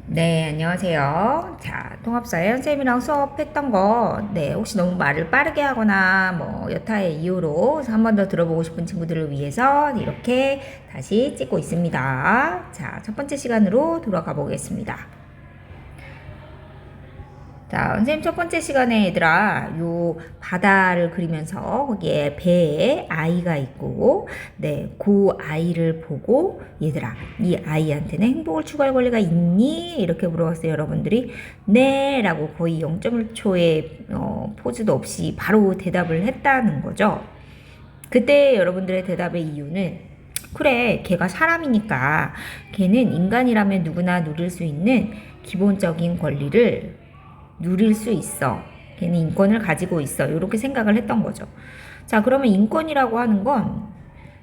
네, 안녕하세요. 자, 통합사회 선생님이랑 수업했던 거, 혹시 너무 말을 빠르게 하거나, 여타의 이유로 한 번 더 들어보고 싶은 친구들을 위해서 이렇게 다시 찍고 있습니다. 자, 첫 번째 시간으로 돌아가 보겠습니다. 자, 선생님 첫 번째 시간에 얘들아, 요 바다를 그리면서 거기에 배에 아이가 있고, 그 아이를 보고 얘들아, 이 아이한테는 행복을 추구할 권리가 있니? 이렇게 물어봤어요. 여러분들이 네 라고 거의 0.1초의 포즈도 없이 바로 대답을 했다는 거죠. 그때 여러분들의 대답의 이유는 그래, 걔가 사람이니까 걔는 인간이라면 누구나 누릴 수 있는 기본적인 권리를 누릴 수 있어. 걔는 인권을 가지고 있어. 이렇게 생각을 했던 거죠. 자, 그러면 인권이라고 하는 건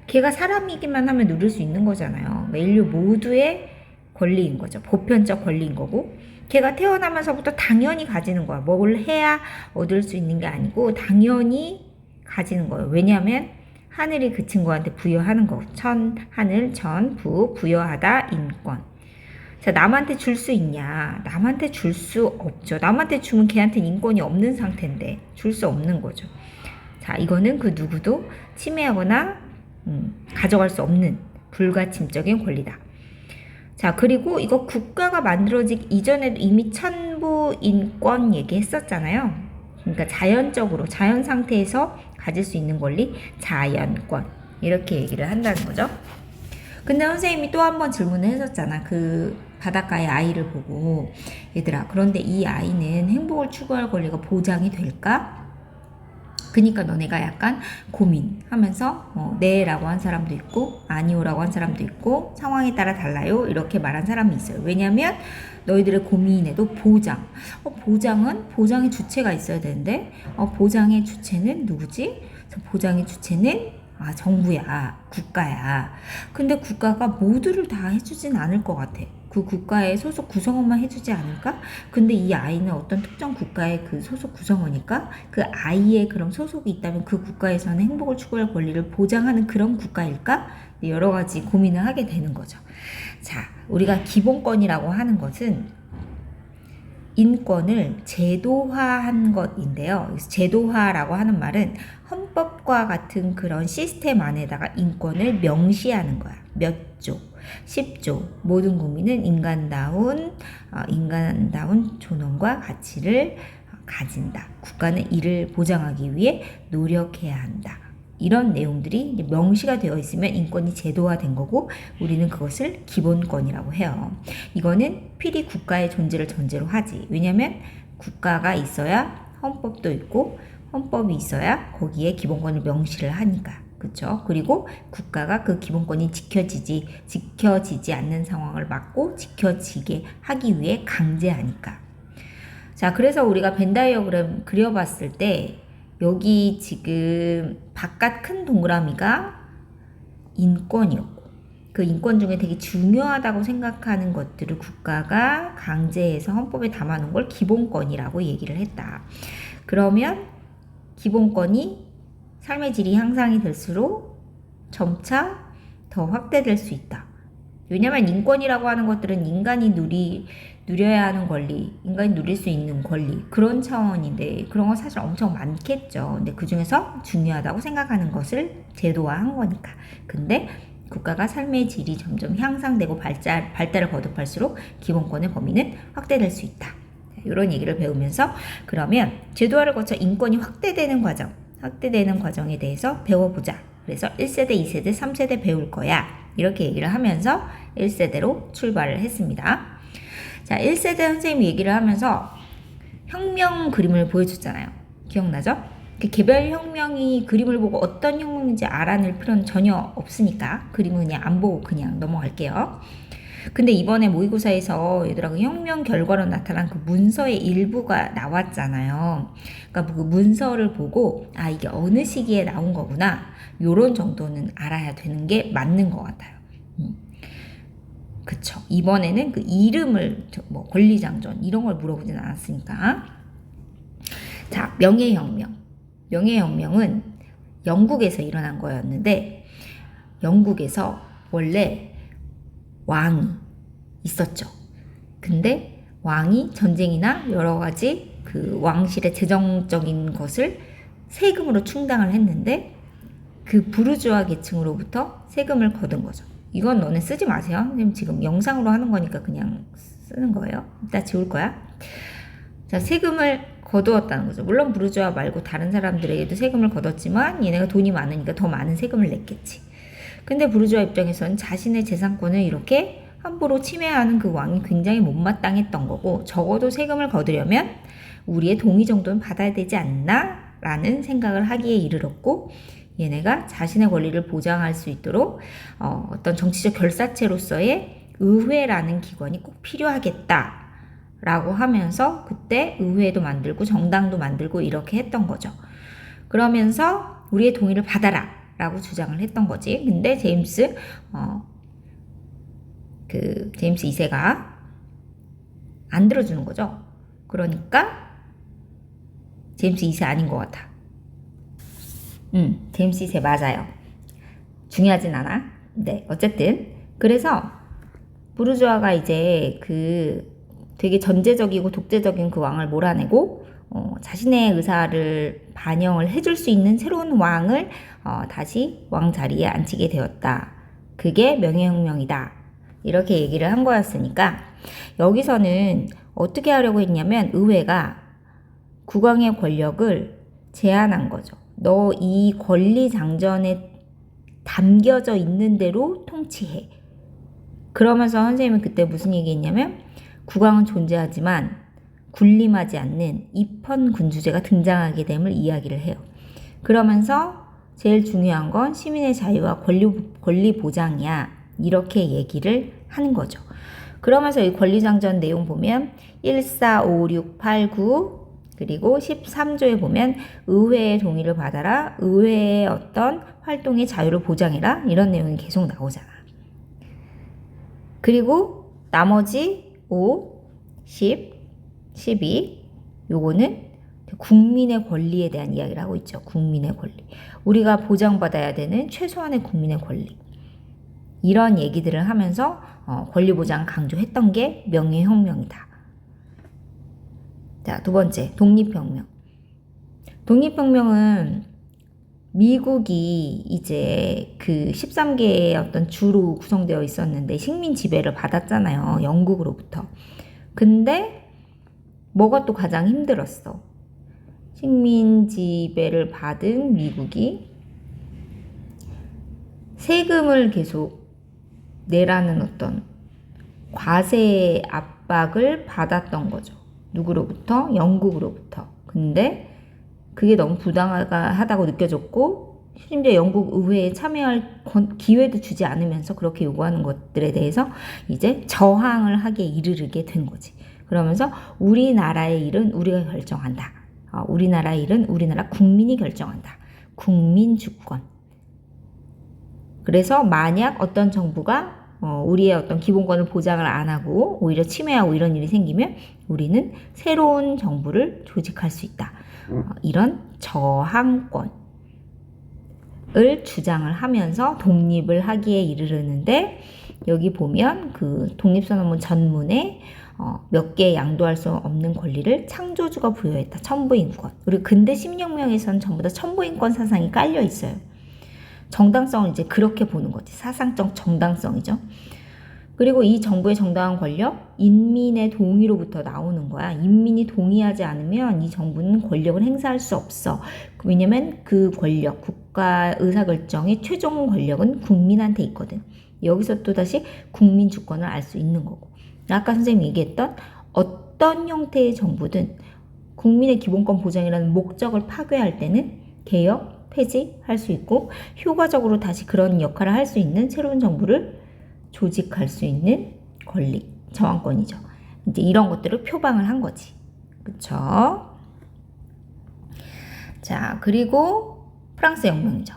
걔가 사람이기만 하면 누릴 수 있는 거잖아요. 그러니까 인류 모두의 권리인 거죠. 보편적 권리인 거고. 걔가 태어나면서부터 당연히 가지는 거야. 뭘 해야 얻을 수 있는 게 아니고 당연히 가지는 거예요. 왜냐하면 하늘이 그 친구한테 부여하는 거. 천, 하늘, 천, 부, 부여하다, 인권. 자, 남한테 줄 수 있냐? 남한테 줄 수 없죠. 남한테 주면 걔한테는 인권이 없는 상태인데 줄 수 없는 거죠. 자, 이거는 그 누구도 침해하거나 가져갈 수 없는 불가침적인 권리다. 자, 그리고 이거 국가가 만들어지기 이전에도 이미 천부 인권 얘기했었잖아요. 그러니까 자연적으로 자연 상태에서 가질 수 있는 권리, 자연권 이렇게 얘기를 한다는 거죠. 근데 선생님이 또 한 번 질문을 했었잖아. 그 바닷가의 아이를 보고 얘들아, 그런데 이 아이는 행복을 추구할 권리가 보장이 될까? 그니까 너네가 약간 고민하면서 네라고 한 사람도 있고 아니오라고 한 사람도 있고 상황에 따라 달라요 이렇게 말한 사람이 있어요. 왜냐면 너희들의 고민에도 보장은 보장의 주체가 있어야 되는데 보장의 주체는 누구지? 보장의 주체는 정부야, 국가야. 근데 국가가 모두를 다 해주진 않을 것 같아. 그 국가의 소속 구성원만 해주지 않을까? 근데 이 아이는 어떤 특정 국가의 그 소속 구성원일까? 그 아이의 그런 소속이 있다면 그 국가에서는 행복을 추구할 권리를 보장하는 그런 국가일까? 여러 가지 고민을 하게 되는 거죠. 자, 우리가 기본권이라고 하는 것은 인권을 제도화한 것인데요. 제도화라고 하는 말은 헌법과 같은 그런 시스템 안에다가 인권을 명시하는 거야. 몇 조, 10조 모든 국민은 인간다운 존엄과 가치를 가진다. 국가는 이를 보장하기 위해 노력해야 한다. 이런 내용들이 명시가 되어 있으면 인권이 제도화된 거고 우리는 그것을 기본권이라고 해요. 이거는 필히 국가의 존재를 전제로 하지. 왜냐하면 국가가 있어야 헌법도 있고 헌법이 있어야 거기에 기본권을 명시를 하니까. 그렇죠? 그리고 국가가 그 기본권이 지켜지지 않는 상황을 막고 지켜지게 하기 위해 강제하니까. 자, 그래서 우리가 벤 다이어그램 그려봤을 때 여기 지금 바깥 큰 동그라미가 인권이었고 그 인권 중에 되게 중요하다고 생각하는 것들을 국가가 강제해서 헌법에 담아놓은 걸 기본권이라고 얘기를 했다. 그러면 기본권이 삶의 질이 향상이 될수록 점차 더 확대될 수 있다. 왜냐면 인권이라고 하는 것들은 인간이 누려야 하는 권리, 인간이 누릴 수 있는 권리, 그런 차원인데 그런 건 사실 엄청 많겠죠. 근데 그 중에서 중요하다고 생각하는 것을 제도화한 거니까. 근데 국가가 삶의 질이 점점 향상되고 발달을 거듭할수록 기본권의 범위는 확대될 수 있다. 이런 얘기를 배우면서 그러면 제도화를 거쳐 인권이 확대되는 과정에 대해서 배워보자. 그래서 1세대, 2세대, 3세대 배울 거야. 이렇게 얘기를 하면서 1세대로 출발을 했습니다. 자, 1세대 선생님이 얘기를 하면서 혁명 그림을 보여줬잖아요. 기억나죠? 개별 혁명이 그림을 보고 어떤 혁명인지 알아낼 필요는 전혀 없으니까 그림은 그냥 안 보고 그냥 넘어갈게요. 근데 이번에 모의고사에서 얘들아 그 혁명 결과로 나타난 그 문서의 일부가 나왔잖아요. 그러니까 그 문서를 보고 이게 어느 시기에 나온 거구나. 요런 정도는 알아야 되는 게 맞는 것 같아요. 그쵸. 이번에는 그 이름을 권리장전 이런 걸 물어보진 않았으니까. 자, 명예혁명은 영국에서 일어난 거였는데 영국에서 원래 왕이 있었죠. 근데 왕이 전쟁이나 여러 가지 그 왕실의 재정적인 것을 세금으로 충당을 했는데 그 부르주아 계층으로부터 세금을 거둔 거죠. 이건 너네 쓰지 마세요. 선생님 지금 영상으로 하는 거니까 그냥 쓰는 거예요. 이따 지울 거야. 자, 세금을 거두었다는 거죠. 물론 부르주아 말고 다른 사람들에게도 세금을 거뒀지만 얘네가 돈이 많으니까 더 많은 세금을 냈겠지. 근데 부르주아 입장에서는 자신의 재산권을 이렇게 함부로 침해하는 그 왕이 굉장히 못마땅했던 거고, 적어도 세금을 거두려면 우리의 동의 정도는 받아야 되지 않나? 라는 생각을 하기에 이르렀고, 얘네가 자신의 권리를 보장할 수 있도록 어떤 정치적 결사체로서의 의회라는 기관이 꼭 필요하겠다 라고 하면서 그때 의회도 만들고 정당도 만들고 이렇게 했던 거죠. 그러면서 우리의 동의를 받아라 라고 주장을 했던 거지. 근데 제임스 2세가 안 들어주는 거죠. 그러니까 제임스 2세 아닌 것 같아. 제임스 2세 맞아요. 중요하진 않아. 네, 어쨌든 그래서 부르주아가 이제 그 되게 전제적이고 독재적인 그 왕을 몰아내고 자신의 의사를 반영을 해줄 수 있는 새로운 왕을 다시 왕 자리에 앉히게 되었다. 그게 명예혁명이다. 이렇게 얘기를 한 거였으니까 여기서는 어떻게 하려고 했냐면 의회가 국왕의 권력을 제한한 거죠. 너 이 권리 장전에 담겨져 있는 대로 통치해. 그러면서 선생님은 그때 무슨 얘기했냐면 국왕은 존재하지만 군림하지 않는 입헌군주제가 등장하게 됨을 이야기를 해요. 그러면서 제일 중요한 건 시민의 자유와 권리 보장이야. 이렇게 얘기를 하는 거죠. 그러면서 이 권리장전 내용 보면 1, 4, 5, 6, 8, 9 그리고 13조에 보면 의회의 동의를 받아라. 의회의 어떤 활동의 자유를 보장해라. 이런 내용이 계속 나오잖아. 그리고 나머지 5, 10, 12 요거는 국민의 권리에 대한 이야기를 하고 있죠. 국민의 권리. 우리가 보장받아야 되는 최소한의 국민의 권리. 이런 얘기들을 하면서 권리 보장 강조했던 게 명예혁명이다. 자, 두 번째, 독립혁명. 독립혁명은 미국이 이제 그 13개의 어떤 주로 구성되어 있었는데 식민 지배를 받았잖아요. 영국으로부터. 근데 뭐가 또 가장 힘들었어? 식민 지배를 받은 미국이 세금을 계속 내라는 어떤 과세 압박을 받았던 거죠. 누구로부터? 영국으로부터. 근데 그게 너무 부당하다고 느껴졌고 심지어 영국 의회에 참여할 기회도 주지 않으면서 그렇게 요구하는 것들에 대해서 이제 저항을 하기에 이르게 된 거지. 그러면서 우리나라의 일은 우리가 결정한다. 우리나라의 일은 우리나라 국민이 결정한다. 국민주권. 그래서 만약 어떤 정부가 우리의 어떤 기본권을 보장을 안 하고 오히려 침해하고 이런 일이 생기면 우리는 새로운 정부를 조직할 수 있다. 이런 저항권을 주장을 하면서 독립을 하기에 이르르는데 여기 보면 그 독립선언문 전문에 몇 개 양도할 수 없는 권리를 창조주가 부여했다. 천부인권. 우리 근대 심리혁명에서는 전부 다 천부인권 사상이 깔려 있어요. 정당성을 이제 그렇게 보는 거지. 사상적 정당성이죠. 그리고 이 정부의 정당한 권력, 인민의 동의로부터 나오는 거야. 인민이 동의하지 않으면 이 정부는 권력을 행사할 수 없어. 왜냐면 그 권력, 국가 의사결정의 최종 권력은 국민한테 있거든. 여기서 또다시 국민 주권을 알 수 있는 거고. 아까 선생님이 얘기했던 어떤 형태의 정부든 국민의 기본권 보장이라는 목적을 파괴할 때는 개혁, 폐지할 수 있고 효과적으로 다시 그런 역할을 할 수 있는 새로운 정부를 조직할 수 있는 권리, 저항권이죠. 이제 이런 것들을 표방을 한 거지. 그쵸? 자, 그리고 프랑스 혁명이죠.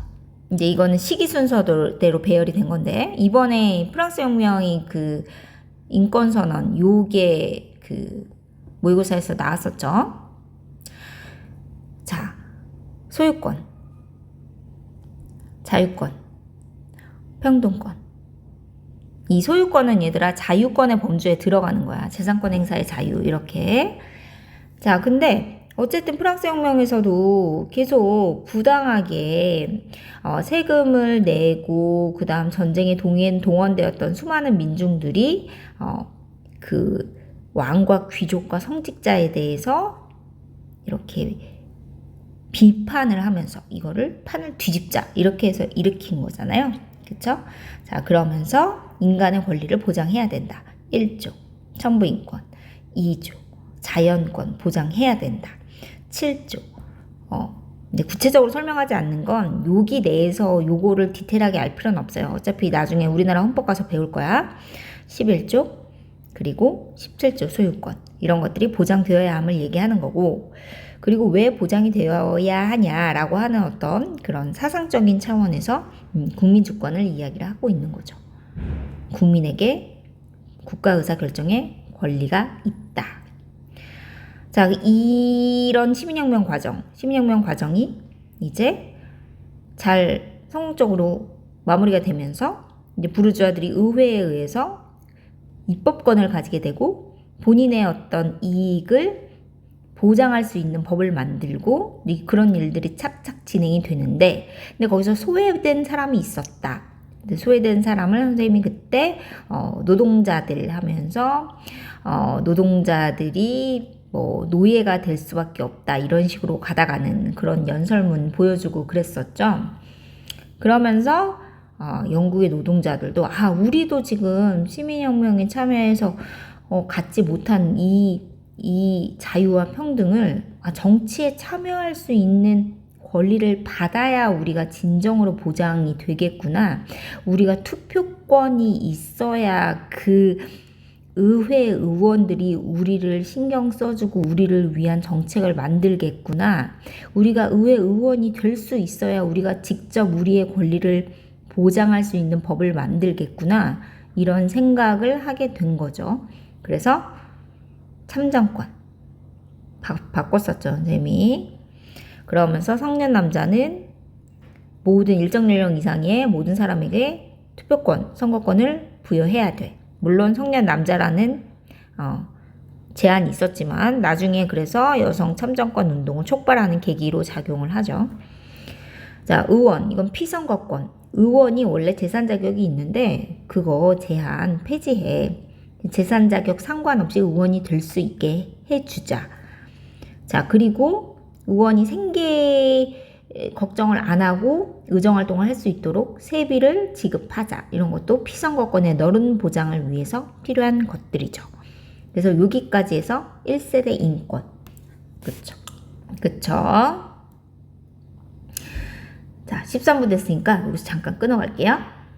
이제 이거는 시기 순서대로 배열이 된 건데 이번에 프랑스 혁명이 그 인권선언 요게 그 모의고사에서 나왔었죠. 자, 소유권, 자유권, 평등권. 이 소유권은 얘들아 자유권의 범주에 들어가는 거야. 재산권 행사의 자유 이렇게. 자, 근데 어쨌든 프랑스 혁명에서도 계속 부당하게 세금을 내고 그다음 전쟁에 동원되었던 수많은 민중들이 그 왕과 귀족과 성직자에 대해서 이렇게 비판을 하면서 이거를 판을 뒤집자 이렇게 해서 일으킨 거잖아요. 그쵸? 자, 그러면서 인간의 권리를 보장해야 된다. 1조 천부인권, 2조 자연권 보장해야 된다. 7조 근데 구체적으로 설명하지 않는 건 여기 내에서 요거를 디테일하게 알 필요는 없어요. 어차피 나중에 우리나라 헌법 가서 배울 거야. 11조 그리고 17조 소유권 이런 것들이 보장되어야 함을 얘기하는 거고, 그리고 왜 보장이 되어야 하냐라고 하는 어떤 그런 사상적인 차원에서 국민주권을 이야기를 하고 있는 거죠. 국민에게 국가 의사결정의 권리가 있다. 자, 이런 시민혁명 과정이 이제 잘 성공적으로 마무리가 되면서 이제 부르주아들이 의회에 의해서 입법권을 가지게 되고 본인의 어떤 이익을 보장할 수 있는 법을 만들고 그런 일들이 착착 진행이 되는데, 근데 거기서 소외된 사람이 있었다. 소외된 사람을 선생님이 그때 노동자들 하면서 노동자들이 뭐 노예가 될 수밖에 없다 이런 식으로 가다가는 그런 연설문 보여주고 그랬었죠. 그러면서 영국의 노동자들도 우리도 지금 시민혁명에 참여해서 갖지 못한 이 자유와 평등을 정치에 참여할 수 있는 권리를 받아야 우리가 진정으로 보장이 되겠구나. 우리가 투표권이 있어야 그 의회 의원들이 우리를 신경 써주고 우리를 위한 정책을 만들겠구나. 우리가 의회 의원이 될 수 있어야 우리가 직접 우리의 권리를 보장할 수 있는 법을 만들겠구나. 이런 생각을 하게 된 거죠. 그래서 참정권 바꿨었죠, 선생님이. 그러면서 성년 남자는 모든 일정 연령 이상의 모든 사람에게 투표권, 선거권을 부여해야 돼. 물론 성년 남자라는 제한이 있었지만 나중에 그래서 여성 참정권 운동을 촉발하는 계기로 작용을 하죠. 자, 의원, 이건 피선거권. 의원이 원래 재산 자격이 있는데 그거 제한 폐지해. 재산 자격 상관없이 의원이 될 수 있게 해주자. 자, 그리고 의원이 생계 걱정을 안 하고 의정활동을 할 수 있도록 세비를 지급하자. 이런 것도 피선거권의 너른 보장을 위해서 필요한 것들이죠. 그래서 여기까지 해서 1세대 인권. 그쵸? 자, 13분 됐으니까 여기서 잠깐 끊어갈게요.